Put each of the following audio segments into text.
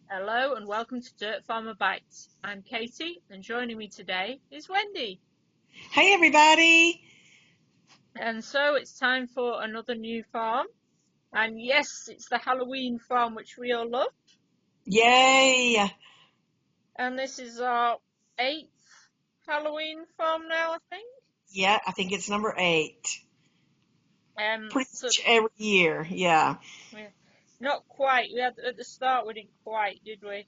Hello and welcome to Dirt Farmer Bytes. I'm Katy and joining me today is Wende. Hey everybody! And so it's time for another new farm. And yes, it's the Halloween farm which we all love. Yay! And this is our 8th Halloween farm now, I think. Yeah, I think it's number 8. Pretty So much every year, yeah. yeah, not quite. We had at the start we didn't quite, did we?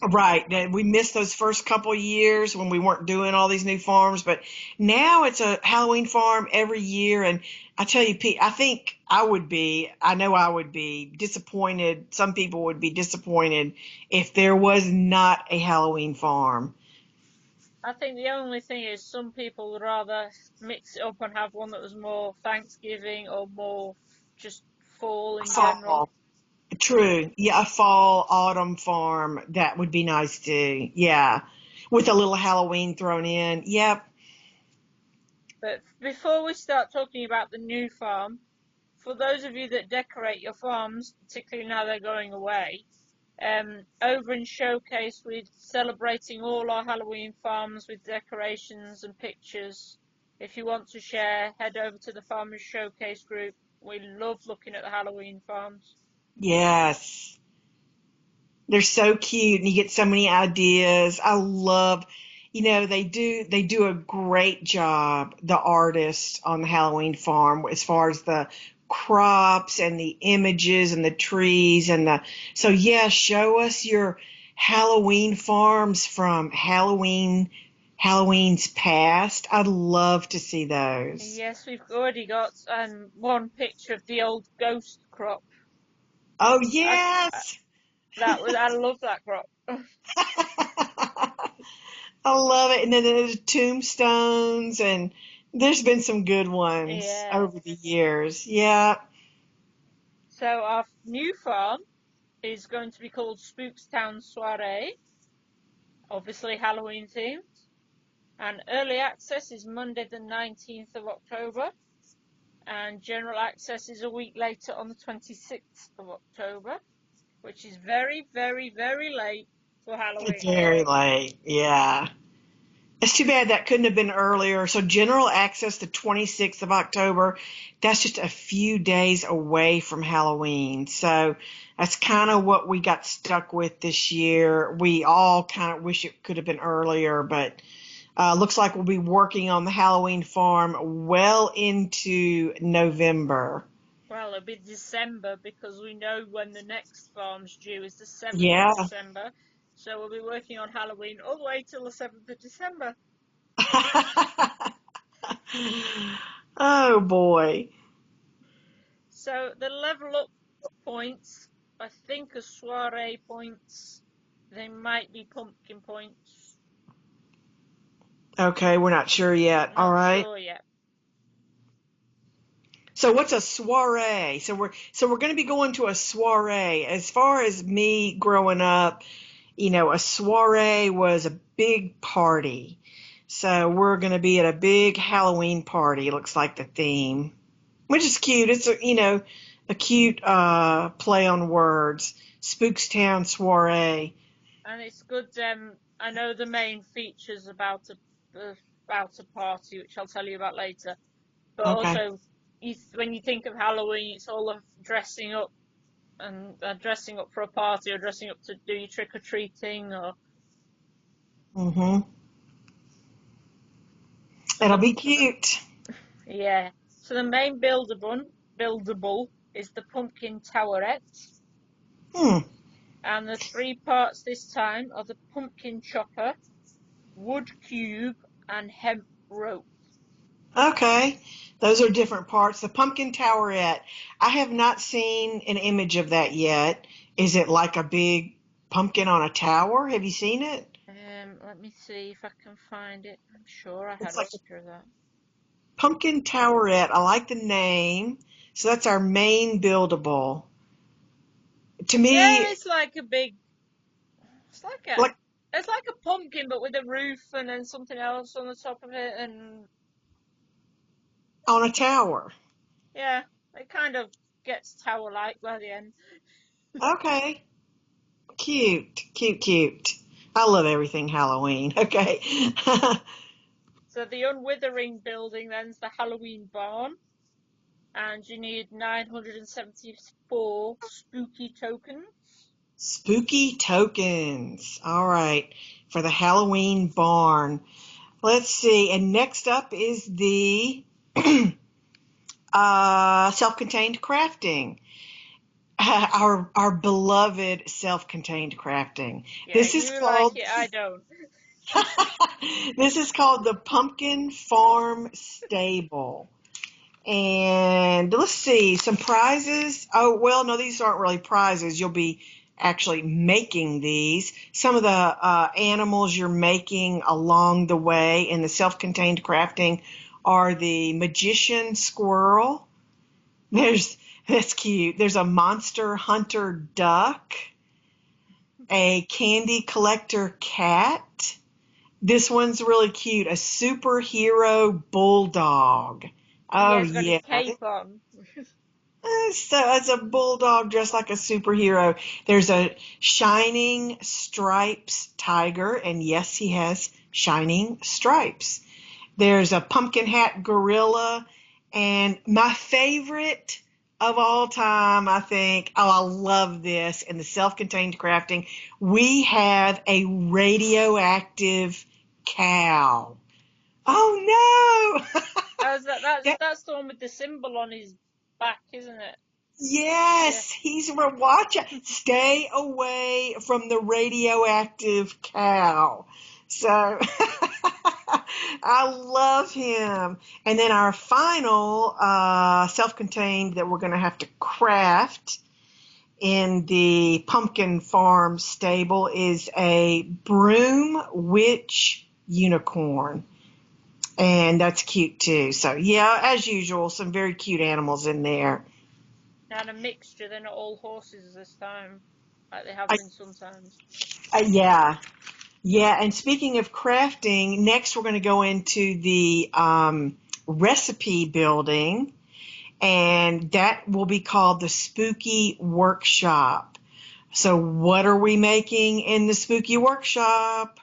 Right. We missed those first couple years when we weren't doing all these new farms, but now it's a Halloween farm every year. And I tell you, Pete, I know I would be disappointed. Some people would be disappointed if there was not a Halloween farm. I think the only thing is some people would rather mix it up and have one that was more Thanksgiving or more just fall in general. Fall. True. Yeah, a fall, autumn farm. That would be nice too. Yeah. With a little Halloween thrown in. Yep. But before we start talking about the new farm, for those of you that decorate your farms, particularly now they're going away, over in Showcase we're celebrating all our Halloween farms with decorations and pictures. If you want to share, head over to the Farmers Showcase group. We love looking at the Halloween farms. Yes. They're so cute and you get so many ideas. I love, they do a great job, the artists on the Halloween farm, as far as the crops and the images and the trees so yeah, show us your Halloween farms from Halloween's past. I'd love to see those. Yes, we've already got one picture of the old ghost crop. Oh I, yes. I love that crop. I love it. And then there's tombstones, and there's been some good ones Yeah. over the years. Yeah. So our new farm is going to be called Spookstown Soiree, obviously Halloween themed. And early access is Monday the 19th of October, and general access is a week later on the 26th of October, which is very, very, very late for It's Halloween. very late. Yeah. It's too bad that couldn't have been earlier. So general access the 26th of October, that's just a few days away from Halloween. So that's kind of what we got stuck with this year. We all kind of wish it could have been earlier, but looks like we'll be working on the Halloween farm well into November. Well, it'll be December because we know when the next farm's due is the 7th of Yeah. December. So we'll be working on Halloween all the way till the 7th of December. Oh boy. So the level up points, I think, are soiree points. They might be pumpkin points. Okay, we're not sure yet. All Not right. sure yet. So what's a soiree? So we're going to be going to a soiree. As far as me growing up, a soiree was a big party. So we're going to be at a big Halloween party, looks like the theme, which is cute. It's a cute play on words. Spookstown soiree. And it's good. I know the main features about a party, which I'll tell you about later. But Okay. also, when you think of Halloween, it's all of dressing up and dressing up for a party or dressing up to do your trick or treating or Mhm. so It'll the be cute. yeah. So the main buildable is the Pumpkin Towerette, Hmm. and the three parts this time are the pumpkin chopper, wood cube, and hemp rope. Okay. Those are different parts. The Pumpkin Towerette. I have not seen an image of that yet. Is it like a big pumpkin on a tower? Have you seen it? Let me see if I can find it. I'm sure I had It's a like a picture of that. Pumpkin Towerette. I like the name. So that's our main buildable. To Yeah, me, it's like a big. It's like a. like It's like a pumpkin, but with a roof and then something else on the top of it, and on a tower. yeah, it kind of gets tower-like by the end. Okay. cute, cute, cute. I love everything Halloween. Okay. So the Unwithering building then's the Halloween barn. And you need 974 spooky tokens. Spooky tokens. All right. For the Halloween barn. Let's see. And next up is the self-contained crafting. Our beloved self-contained crafting. Yeah, This is you like called it, I don't. this is called the Pumpkin Farm Stable. And let's see, some prizes. Oh, well, no, these aren't really prizes. You'll be actually making these. Some of the animals you're making along the way in the self-contained crafting are the magician squirrel. That's cute. There's a monster hunter duck, a candy collector cat. This one's really cute. A superhero bulldog. Yeah, Oh, he's got his yeah. cape on. So it's a bulldog dressed like a superhero. There's a shining stripes tiger, and yes, he has shining stripes. There's a pumpkin hat gorilla, and my favorite of all time, I think, oh, I love this in the self-contained crafting. We have a radioactive cow. Oh no! How's that? That's Yeah, that's the one with the symbol on his back, isn't it? Yeah. yes, he's watch out. Stay away from the radioactive cow. So I love him. And then our final self-contained that we're going to have to craft in the pumpkin farm stable is a broom witch unicorn. And that's cute too. So yeah, as usual, some very cute animals in there. And a mixture. They're not all horses this time, like they have I, been sometimes. yeah, yeah. And speaking of crafting, next we're going to go into the recipe building, and that will be called the Spooky Workshop. So what are we making in the Spooky Workshop?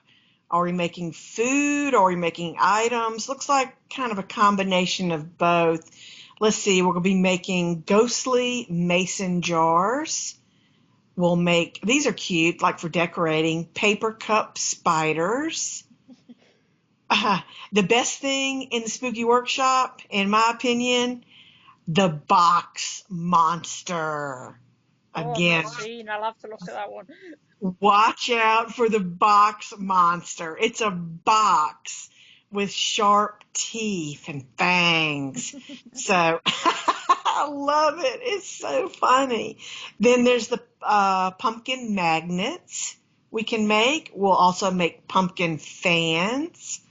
Are we making food? Are we making items? Looks like kind of a combination of both. Let's see, we're going to be making ghostly mason jars. We'll make, these are cute, like for decorating, paper cup spiders. The best thing in the Spooky Workshop, in my opinion, the box monster. Oh, I've not Again, seen. I'll have to look at that one. watch out for the box monster. It's a box with sharp teeth and fangs. So I love it. It's so funny. Then there's the pumpkin magnets we can make. We'll also make pumpkin fans.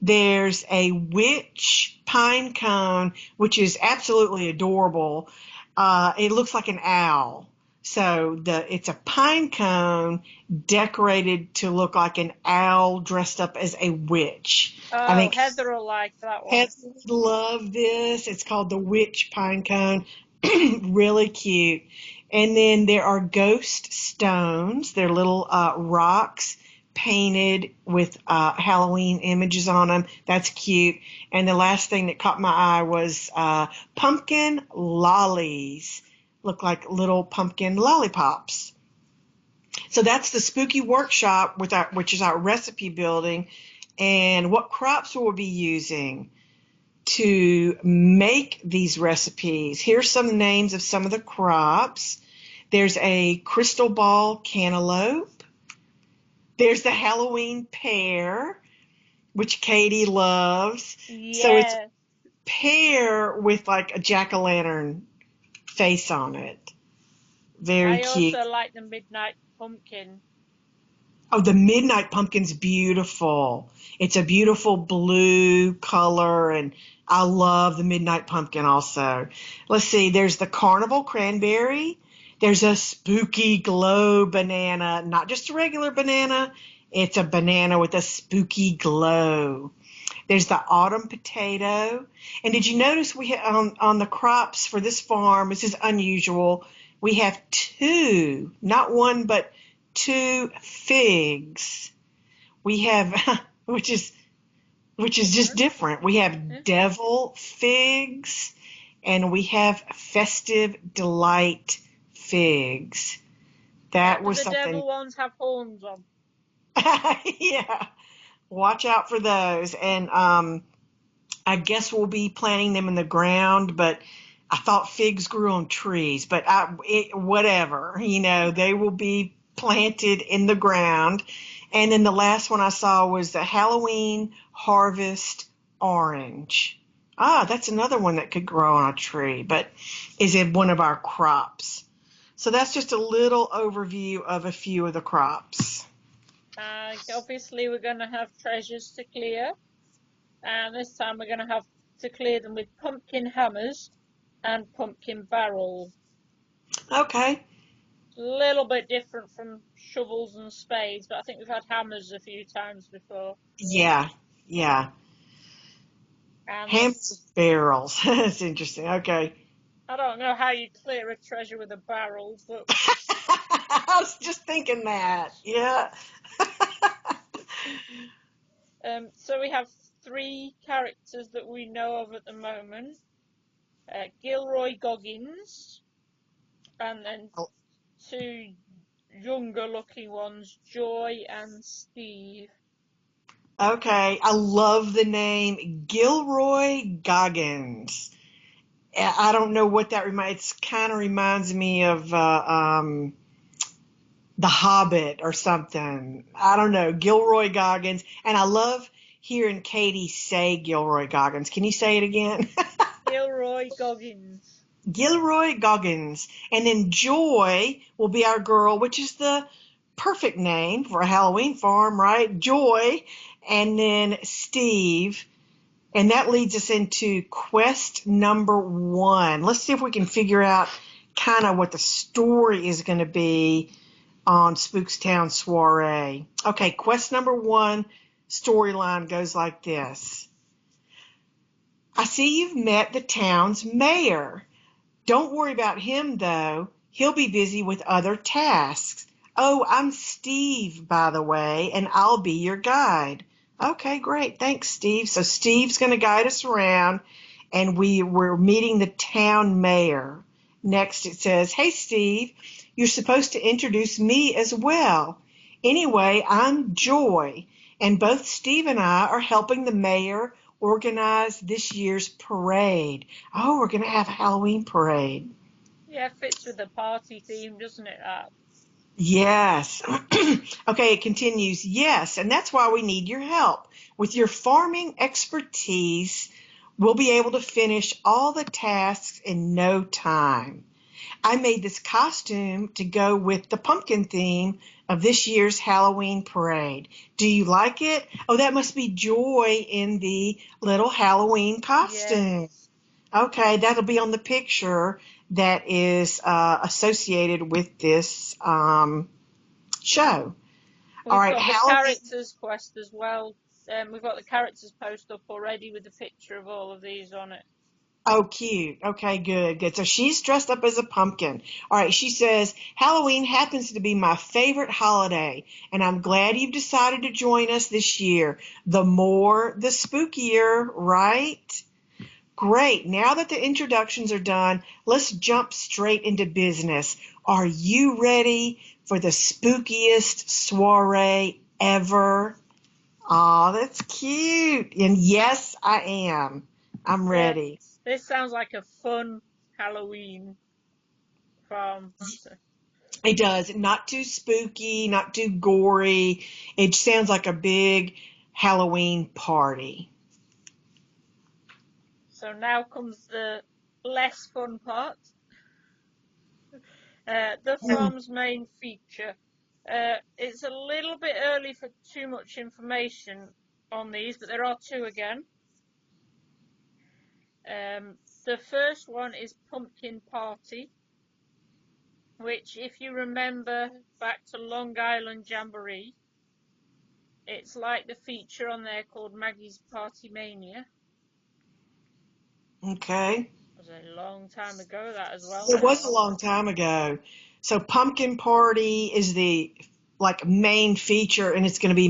There's a witch pine cone, which is absolutely adorable. It looks like an owl. So it's a pine cone decorated to look like an owl dressed up as a witch. I Oh, think Heather will like that one. Heather would love this. It's called the witch pine cone. Really cute. And then there are ghost stones. They're little rocks painted with Halloween images on them. That's cute. And the last thing that caught my eye was pumpkin lollies. Look like little pumpkin lollipops. So that's the Spooky Workshop, which is our recipe building. And what crops will we be using to make these recipes? Here's some names of some of the crops. There's a crystal ball cantaloupe. There's the Halloween pear, which Katy loves. So it's Yeah. pear with like a jack-o'-lantern face on it. Very I cute. also like the midnight pumpkin. Oh, the midnight pumpkin's beautiful. It's a beautiful blue color, and I love the midnight pumpkin also. Let's see, there's the carnival cranberry. There's a spooky glow banana, not just a regular banana. It's a banana with a spooky glow. There's the autumn potato. And did you notice we on the crops for this farm, this is unusual, we have two, not one, but 2 figs. We have, which is just different. We have devil figs and we have festive delight figs. That was the something. devil ones have horns on. Yeah, watch out for those. And I guess we'll be planting them in the ground, but I thought figs grew on trees, but whatever, they will be planted in the ground. And then the last one I saw was the Halloween harvest orange. That's another one that could grow on a tree, but is in one of our crops. So that's just a little overview of a few of the crops. Obviously, we're going to have treasures to clear. And this time we're going to have to clear them with pumpkin hammers and pumpkin barrels. Okay. A little bit different from shovels and spades, but I think we've had hammers a few times before. Yeah. And Hammers, barrels. That's interesting. Okay. I don't know how you clear a treasure with a barrel, but I was just thinking that. Yeah. So we have 3 characters that we know of at the moment. Gilroy Goggins, and then 2 younger looking ones, Joy and Steve. Okay, I love the name Gilroy Goggins. I don't know what that reminds. It kind of reminds me of The Hobbit or something. I don't know, Gilroy Goggins. And I love hearing Katy say Gilroy Goggins. Can you say it again? Gilroy Goggins. Gilroy Goggins. And then Joy will be our girl, which is the perfect name for a Halloween farm, right? Joy. And then Steve. And that leads us into quest number 1. Let's see if we can figure out kind of what the story is going to be on Spookstown Soiree. Okay, quest number 1 storyline goes like this. I see you've met the town's mayor. Don't worry about him, though. He'll be busy with other tasks. Oh, I'm Steve, by the way, and I'll be your guide. Okay, great. Thanks, Steve. So Steve's going to guide us around, and we're meeting the town mayor. Next, it says, hey, Steve, you're supposed to introduce me as well. Anyway, I'm Joy, and both Steve and I are helping the mayor organize this year's parade. Oh, we're going to have a Halloween parade. Yeah, fits with the party theme, doesn't it, that? Yes. Okay, it continues. Yes, and that's why we need your help. With your farming expertise, we'll be able to finish all the tasks in no time. I made this costume to go with the pumpkin theme of this year's Halloween parade. Do you like it? Oh, that must be Joy in the little Halloween costume. Yes. Okay, that'll be on the picture that is associated with this show. All right, We've got the characters quest as well. We've got the characters post up already with a picture of all of these on it. Oh, cute. Okay, good. So she's dressed up as a pumpkin. All right, she says, Halloween happens to be my favorite holiday, and I'm glad you've decided to join us this year. The more, the spookier, right? Great. Now that the introductions are done, let's jump straight into business. Are you ready for the spookiest soiree ever? Oh, that's cute. And yes, I am. I'm ready. This sounds like a fun Halloween farm. It does. Not too spooky, not too gory. It sounds like a big Halloween party. So now comes the less fun part. The farm's main feature. It's a little bit early for too much information on these, but there are 2 again. The first one is Pumpkin Party, which, if you remember back to Long Island Jamboree, it's like the feature on there called Maggie's Party Mania. Okay. It was a long time ago, that as well. It was a long time ago. So Pumpkin Party is the like main feature, and it's going to be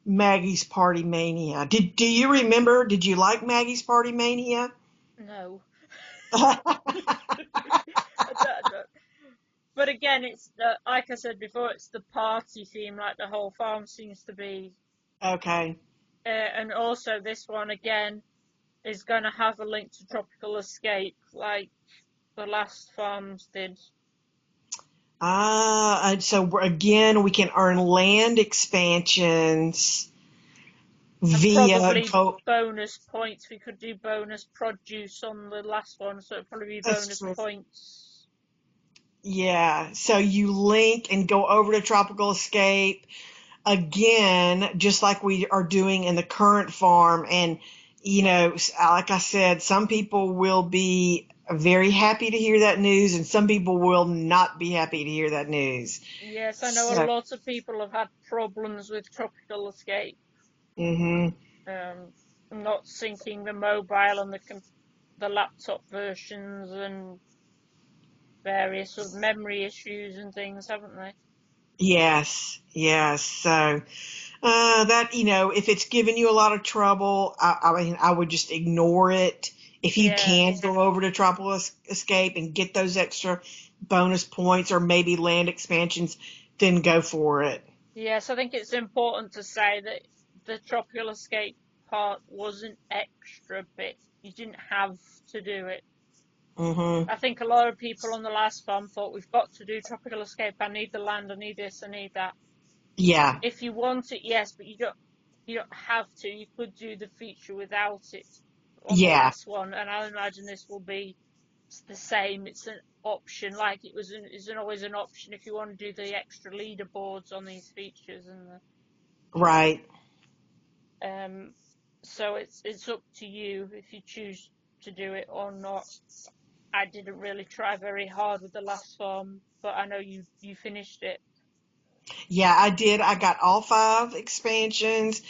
Maggie's Party Mania. Do you remember? Did you like Maggie's Party Mania? No. I don't. But again, it's like I said before, it's the party theme, like the whole farm seems to be. Okay. And also this one again is going to have a link to Tropical Escape, like the last farms did. So again, we can earn land expansions And via. probably bonus points. We could do bonus produce on the last one, so it'd probably be That's bonus true. points. Yeah. So you link and go over to Tropical Escape again, just like we are doing in the current farm. And, like I said, some people will be very happy to hear that news, and some people will not be happy to hear that news. Yes, I know a So, lot of people have had problems with Tropical Escape. hmm Not syncing the mobile and the laptop versions and various sort of memory issues and things, haven't they? yes, yes. So, if it's giving you a lot of trouble, I mean, I would just ignore it. If you Yeah. can go over to Tropical Escape and get those extra bonus points or maybe land expansions, then go for it. Yes, I think it's important to say that the Tropical Escape part was an extra bit. You didn't have to do it. Hmm I think a lot of people on the last farm thought we've got to do Tropical Escape. I need the land. I need this. I need that. Yeah, If you want it, yes, but you don't. You don't have to. You could do the feature without it on the yeah, last one, and I imagine this will be the same. It's an option, like it was. Isn't always an option if you want to do the extra leaderboards on these features and the. right. Um, so it's up to you if you choose to do it or not. I didn't really try very hard with the last farm, but I know you finished it. Yeah, I did. I got all 5 expansions.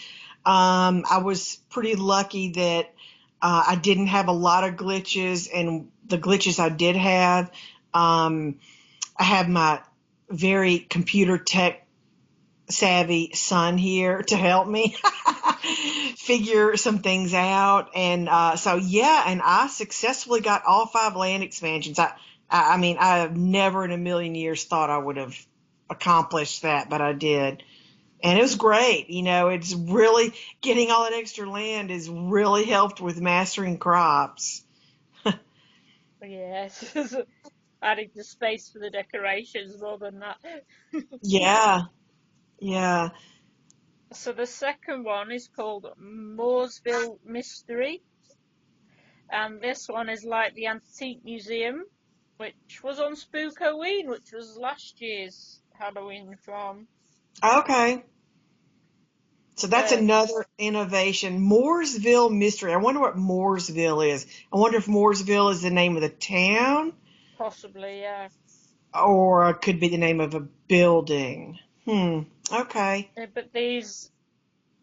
I was pretty lucky that I didn't have a lot of glitches, and the glitches I did have, um, I have my very computer tech savvy son here to help me figure some things out. And so, yeah, and I successfully got all 5 land expansions. I mean, I have never in a million years thought I would have accomplished that, but I did. And it was great. It's really getting all that extra land has really helped with mastering crops. Yes, adding the space for the decorations more than that. Yeah, yeah. So the second one is called Mooresville Mystery, and this one is like the Antique Museum, which was on Spookoween, which was last year's Halloween farm. Okay. So that's Uh, another innovation. Mooresville Mystery. I wonder what Mooresville is. I wonder if Mooresville is the name of the town Possibly, yeah. or it could be the name of a building. Okay. But these,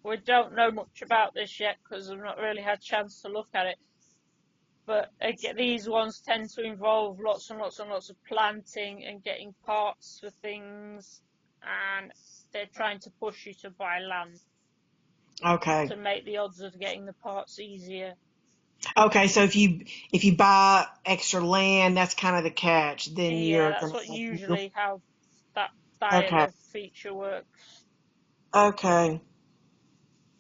we don't know much about this yet because I've not really had a chance to look at it. But these ones tend to involve lots and lots and lots of planting and getting parts for things, and they're trying to push you to buy land Okay. to make the odds of getting the parts easier. Okay. So if you buy extra land, that's kind of the catch. Then Yeah, you're that's gonna. what usually how that style Okay. of feature works. Okay.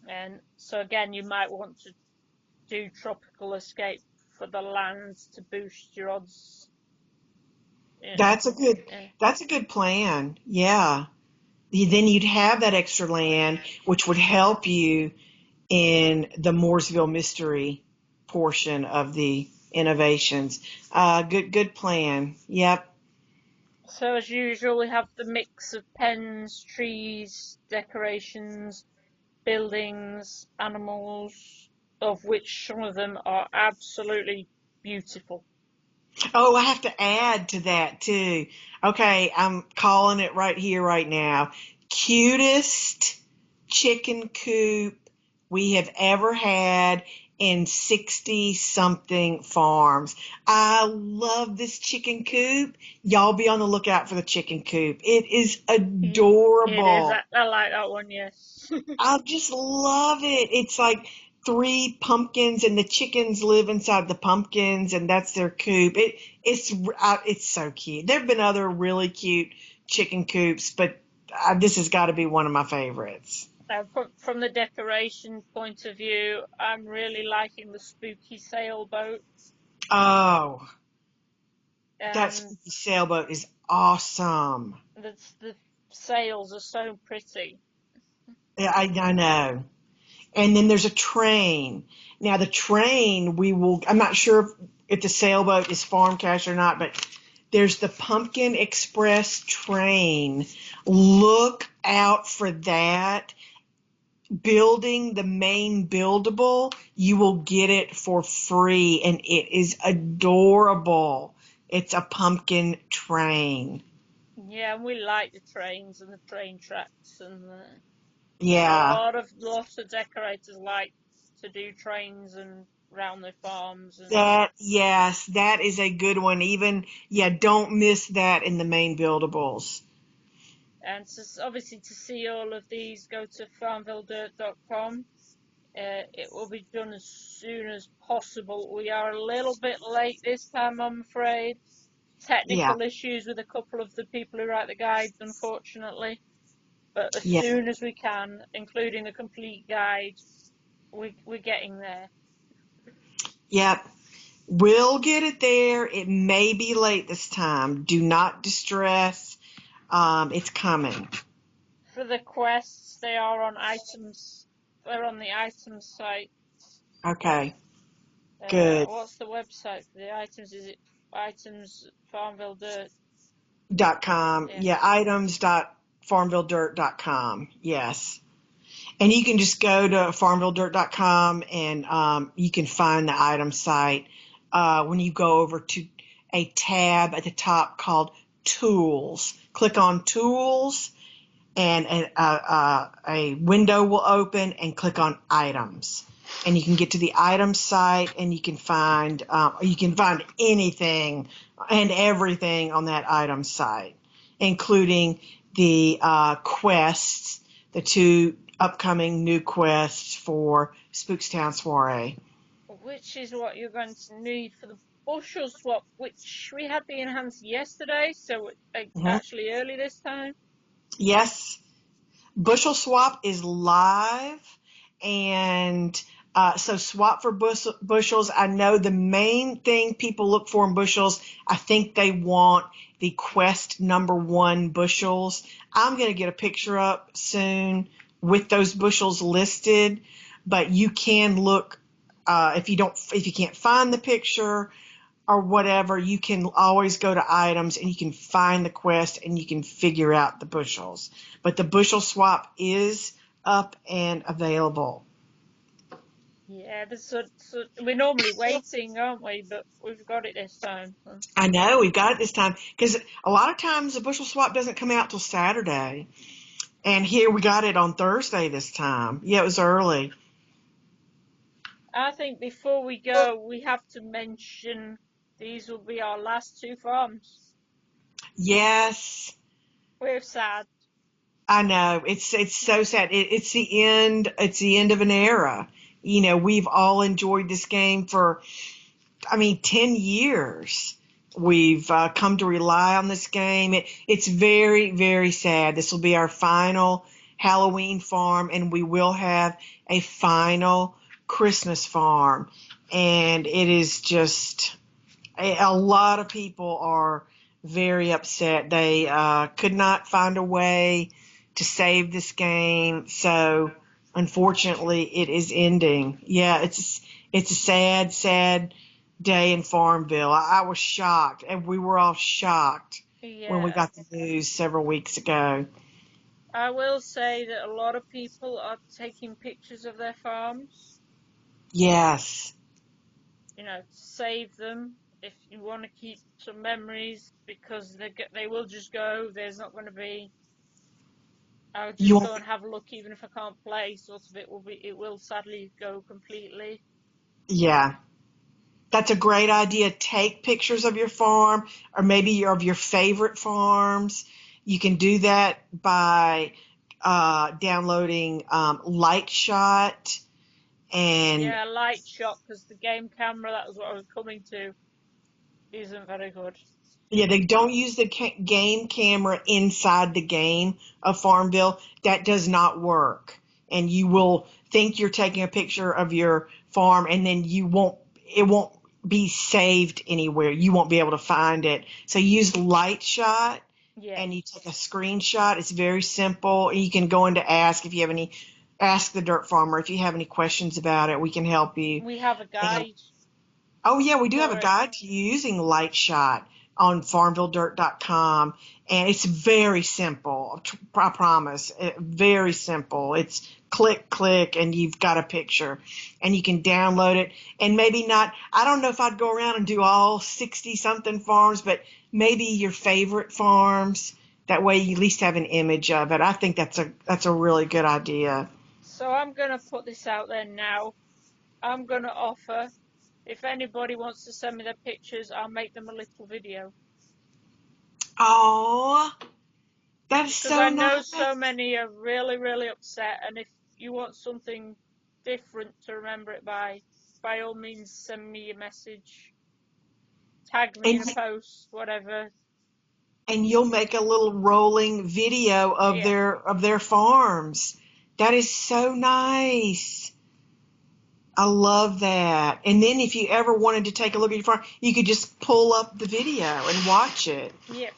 And so again, you might want to do Tropical Escape for the land to boost your odds. Yeah, That's a good. yeah. That's a good plan. Yeah. Then you'd have that extra land, which would help you in the Mooresville mystery portion of the innovations. Good plan. Yep. So as usual, we have the mix of pens, trees, decorations, buildings, animals, of which some of them are absolutely beautiful. Oh, I have to add to that too. Okay, I'm calling it right here, right now. Cutest chicken coop we have ever had, in 60-something farms. I love this chicken coop. Y'all be on the lookout for the chicken coop. It is It is. adorable. I like that one, yes. I just love it. It's like 3 pumpkins, and the chickens live inside the pumpkins, and that's their coop. It's so cute. There have been other really cute chicken coops, but this has got to be one of my favorites. From the decoration point of view, I'm really liking the spooky sailboat. Oh, that And spooky sailboat is awesome. the sails are so pretty. Yeah, I know. And then there's a train. Now the train, I'm not sure if the sailboat is farm cash or not, but there's the Pumpkin Express train. Look out for that. Building the main buildable, you will get it for free, and it is adorable. It's a pumpkin train. Yeah, and we like the trains and the train tracks, and Yeah. lots of decorators like to do trains and round their farms. And Yes, that is a good one. Even, yeah, don't miss that in the main buildables. obviously to see all of these, go to farmvilledirt.com. It will be done as soon as possible. We are a little bit late this time, I'm afraid. Yeah, Technical issues with a couple of the people who write the guides, unfortunately. But as yeah, soon as we can, including a complete guide, we're getting there. yep. We'll get it there. It may be late this time. Do not distress. It's coming. For the quests, they are on items. They're on the items site. Okay, good. What's the website for the items? Is it items Farmville Dirt? .com. Yeah. Yeah, items.farmvilledirt.com. Yes. And you can just go to farmvilledirt.com, and you can find the item site when you go over to a tab at the top called Tools. Click on Tools, and a window will open, and click on Items. And you can get to the item site, and you can find anything and everything on that item site, including the quests, the 2 upcoming new quests for Spookstown Soiree. Which is what you're going to need for the Bushel Swap, which we had the enhanced yesterday, so Mhm. actually early this time. Yes, Bushel Swap is live, and so swap for bushels. I know the main thing people look for in bushels, I think they want the quest number 1 bushels. I'm going to get a picture up soon with those bushels listed, but you can look if you can't find the picture or whatever, you can always go to items, and you can find the quest, and you can figure out the bushels. But the bushel swap is up and available. Yeah, we're normally waiting, aren't we? But we've got it this time. I know we've got it this time, because a lot of times the bushel swap doesn't come out till Saturday. And here we got it on Thursday this time. Yeah, it was early. I think before we go, we have to mention these will be our last 2 farms. Yes, We're sad. I know. It's so sad. It's the end. It's the end of an era. We've all enjoyed this game for, 10 years. We've come to rely on this game. It's very, very sad. This will be our final Halloween farm, and we will have a final Christmas farm. And it is just, a lot of people are very upset. They could not find a way to save this game. So unfortunately, it is ending. Yeah, it's a sad, sad day in Farmville. I was shocked, and we were all shocked when we Yeah. got the news several weeks ago. I will say that a lot of people are taking pictures of their farms, Yes. to save them if you want to keep some memories, because they will just go. There's not going to be, I'll You just want, go and have a look even if I can't play, sort of. It will sadly go completely. Yeah. That's a great idea. Take pictures of your farm or maybe of your favorite farms. You can do that by downloading Light Shot and Yeah, light shot, because the game camera, that was what I was coming to, isn't very good. yeah, they don't use the game camera inside the game of Farmville. That does not work. And you will think you're taking a picture of your farm and then it won't be saved anywhere. You won't be able to find it. So use Light Shot Yeah. and you take a screenshot. It's very simple. You can go into ask the dirt farmer if you have any questions about it. We can help you. We have a And guide oh, yeah, we do have a for it. guide to using Light Shot on farmvilledirt.com, and it's very simple. I promise. Very simple. It's click, click, and you've got a picture, and you can download it. And maybe not, I don't know if I'd go around and do all 60 something farms, but maybe your favorite farms. That way you at least have an image of it. I think that's a really good idea. So I'm going to put this out there now. I'm going to offer, if anybody wants to send me their pictures, I'll make them a little video. Oh, that's Because so I know nice. so many are really, really upset, and if you want something different to remember it by all means send me a message, tag me in And a post, whatever. and you'll make a little rolling video Yeah, of their farms. That is so nice. I love that. And then if you ever wanted to take a look at your farm, you could just pull up the video and watch it. yeah.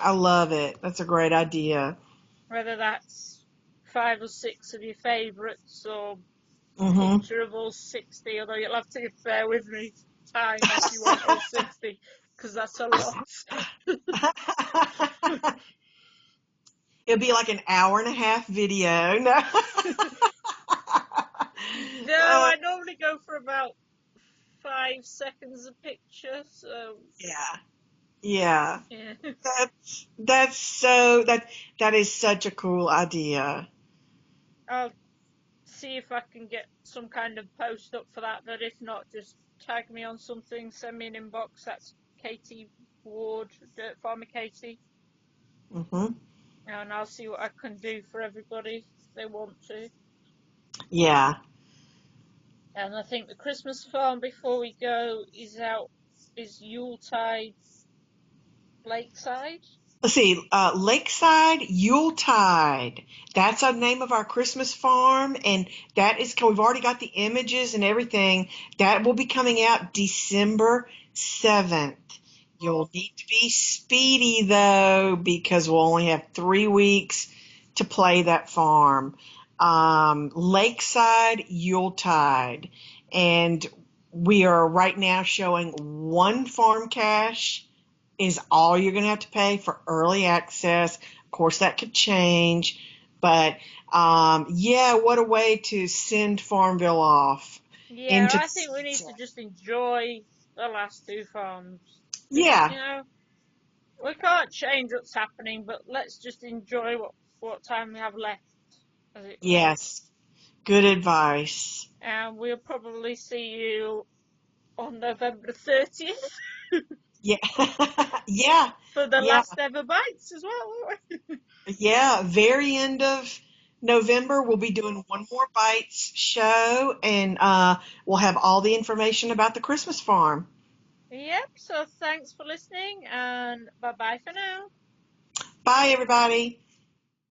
I love it. That's a great idea. Whether that's 5 or 6 of your favourites or Mhm. picture of all 60, although you'll have to bear with me time if you want all 60, because that's a lot. It'll be like an hour and a half video. No. No, Uh, I normally go for about 5 seconds a picture, so yeah. Yeah. yeah. That's so that is such a cool idea. I'll see if I can get some kind of post up for that, but if not, just tag me on something, send me an inbox. That's Katy Ward, Dirt Farmer Katy, Mhm. and I'll see what I can do for everybody if they want to. Yeah. And I think the Christmas farm before we go is Yuletide Lakeside. Let's see, Lakeside Yuletide. That's the name of our Christmas farm, and we've already got the images and everything. That will be coming out December 7th. You'll need to be speedy though, because we'll only have 3 weeks to play that farm. Lakeside Yuletide, and we are right now showing one farm cache is all you're going to have to pay for early access. Of course, that could change, but yeah, what a way to send Farmville off Yeah, into I the think we need to sunset. just enjoy the last 2 farms. Yeah, You know, we can't change what's happening, but let's just enjoy what time we have left, as it were. yes, good advice. And we'll probably see you on November 30th Yeah, yeah, for the yeah, last ever Bytes as well, won't we? yeah. Very end of November, we'll be doing one more Bites show, and we'll have all the information about the Christmas farm. Yep, so thanks for listening, and bye bye for now. Bye, everybody.